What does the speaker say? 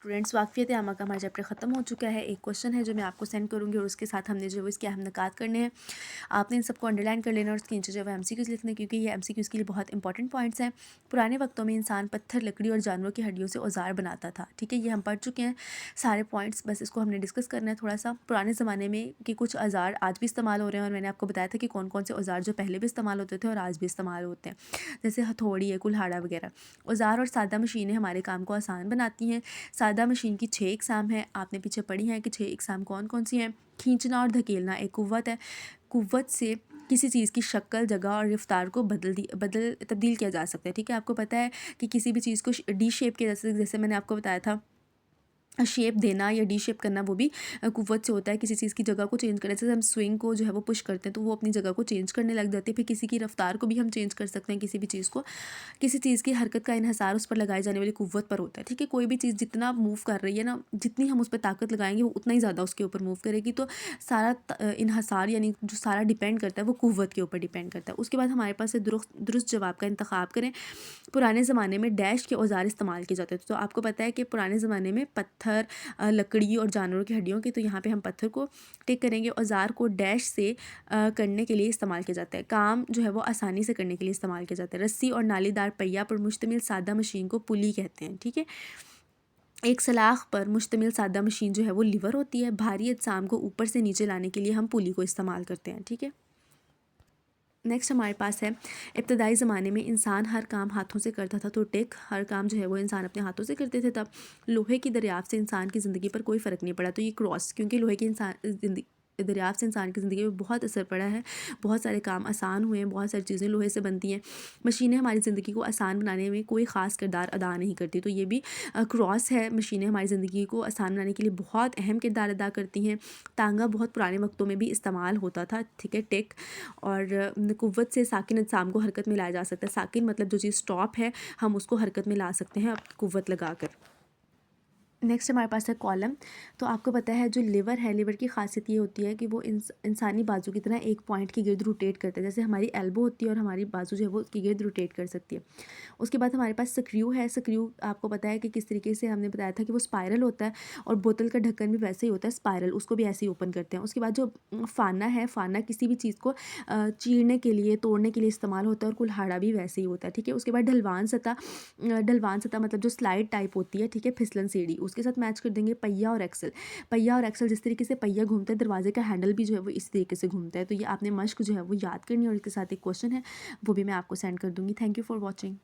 Students, वाक़फ़ियत आमा का हमारा चैप्टर ख़त्म हो चुका है। एक क्वेश्चन है जो मैं आपको सेंड करूँगी और उसके साथ हमने जो है इसके अहम निकात करने हैं। आपने इन सबको अंडरलाइन कर लेना और इसके नीचे जो है एमसीक्यूज़ लिखने हैं, क्योंकि ये एमसीक्यूज़ के लिए बहुत इंपॉर्टेंट पॉइंट्स हैं। पुराने वक्तों में इंसान पत्थर, लकड़ी और जानवरों की हड्डियों से औजार बनाता था। ठीक है, ये हम पढ़ चुके हैं सारे पॉइंट्स, बस इसको हमने डिस्कस करना है थोड़ा सा। पुराने ज़माने में के कुछ औजार आज भी इस्तेमाल हो रहे हैं और मैंने आपको बताया था कि कौन कौन से औजार जो पहले भी इस्तेमाल होते थे और आज भी इस्तेमाल होते हैं, जैसे हथौड़ी है, कुल्हाड़ा वगैरह। औजार और सादा मशीनें हमारे काम को आसान बनाती हैं। सादा मशीन की 6 इकसाम हैं, आपने पीछे पढ़ी हैं कि 6 इकसाम कौन कौन सी हैं। खींचना और धकेलना एक कुव्वत है। कुव्वत से किसी चीज़ की शक्ल, जगह और रफ्तार को तब्दील किया जा सकता है। ठीक है, आपको पता है कि किसी भी चीज़ को डी शेप किया जा सकता है, जैसे मैंने आपको बताया था शेप देना या डी शेप करना, वो भी कुव्वत से होता है। किसी चीज़ की जगह को चेंज करने से, हम स्विंग को जो है वो पुश करते हैं तो वो अपनी जगह को चेंज करने लग जाती है। फिर किसी की रफ्तार को भी हम चेंज कर सकते हैं। किसी भी चीज़ को, किसी चीज़ की हरकत का इन्हिसार उस पर लगाई जाने वाली कुव्वत पर होता है। ठीक है, कोई भी चीज़ जितना मूव कर रही है ना, जितनी हम उस पर ताकत लगाएंगे वो उतना ही ज़्यादा उसके ऊपर मूव करेगी। तो सारा इन्हिसार यानी जो सारा डिपेंड करता है वो कुव्वत के ऊपर डिपेंड करता है। उसके बाद हमारे पास है दुरुस्त दुरुस्त जवाब का इंतखाब करें। पुराने ज़माने में डैश के औजार इस्तेमाल किए जाते थे। तो आपको पता है कि पुराने ज़माने में पत्थर, लकड़ी और जानवरों की हड्डियों की, तो यहाँ पे हम पत्थर को टिक करेंगे। औजार को डैश से करने के लिए इस्तेमाल किया जाता है। काम जो है वो आसानी से करने के लिए इस्तेमाल किया जाता है। रस्सी और नालीदार पहिया पर मुश्तमिल सादा मशीन को पुली कहते हैं। ठीक है, एक सलाख पर मुश्तमिल सादा मशीन जो है वो लीवर होती है। भारी अजसाम को ऊपर से नीचे लाने के लिए हम पुली को इस्तेमाल करते हैं। ठीक है, नेक्स्ट हमारे पास है, इब्तदाई ज़माने में इंसान हर काम हाथों से करता था। तो टेक, हर काम जो है वो इंसान अपने हाथों से करते थे तब। लोहे की दरियाफ्त से इंसान की ज़िंदगी पर कोई फ़र्क नहीं पड़ा। तो ये क्रॉस, क्योंकि लोहे की दरियाफ्त से इंसान की ज़िंदगी में बहुत असर पड़ा है। बहुत सारे काम आसान हुए हैं, बहुत सारी चीज़ें लोहे से बनती हैं। मशीनें हमारी ज़िंदगी को आसान बनाने में कोई ख़ास किरदार अदा नहीं करती। तो ये भी क्रॉस है। मशीनें हमारी ज़िंदगी को आसान बनाने के लिए बहुत अहम किरदार अदा करती हैं। तांगा बहुत पुराने वक्तों में भी इस्तेमाल होता था। ठीक है, टेक और कुव्वत से साकिन अजसाम को हरकत में लाया जा सकता है। साकिन मतलब जो चीज़ स्टॉप है, हम उसको हरकत में ला सकते हैं कुव्वत लगाकर। नेक्स्ट हमारे पास है कॉलम। तो आपको पता है जो लिवर है, लिवर की खासियत ये होती है कि वो इंसानी बाजू की तरह एक पॉइंट के गिर्द रोटेट करता है। जैसे हमारी एल्बो होती है और हमारी बाजू जो है वो उसके गिर्द रोटेट कर सकती है। उसके बाद हमारे पास स्क्रू है। स्क्रू आपको पता है कि किस तरीके से हमने बताया था कि वो स्पायरल होता है और बोतल का ढक्कन भी वैसे ही होता है स्पायरल, उसको भी ऐसे ही ओपन करते हैं। उसके बाद जो फाना है, फाना किसी भी चीज़ को चीरने के लिए, तोड़ने के लिए इस्तेमाल होता है और कुल्हाड़ा भी वैसे ही होता है। ठीक है, उसके बाद ढलवान सतह मतलब जो स्लाइड टाइप होती है। ठीक है, फिसलन सीढ़ी, उसके साथ मैच कर देंगे पहिया और एक्सल। पहिया और एक्सल, जिस तरीके से पहिया घूमता है, दरवाजे का हैंडल भी जो है वो इस तरीके से घूमता है। तो ये आपने मश्क जो है वो याद करनी है और इसके साथ एक क्वेश्चन है वो भी मैं आपको सेंड कर दूँगी। Thank you for watching.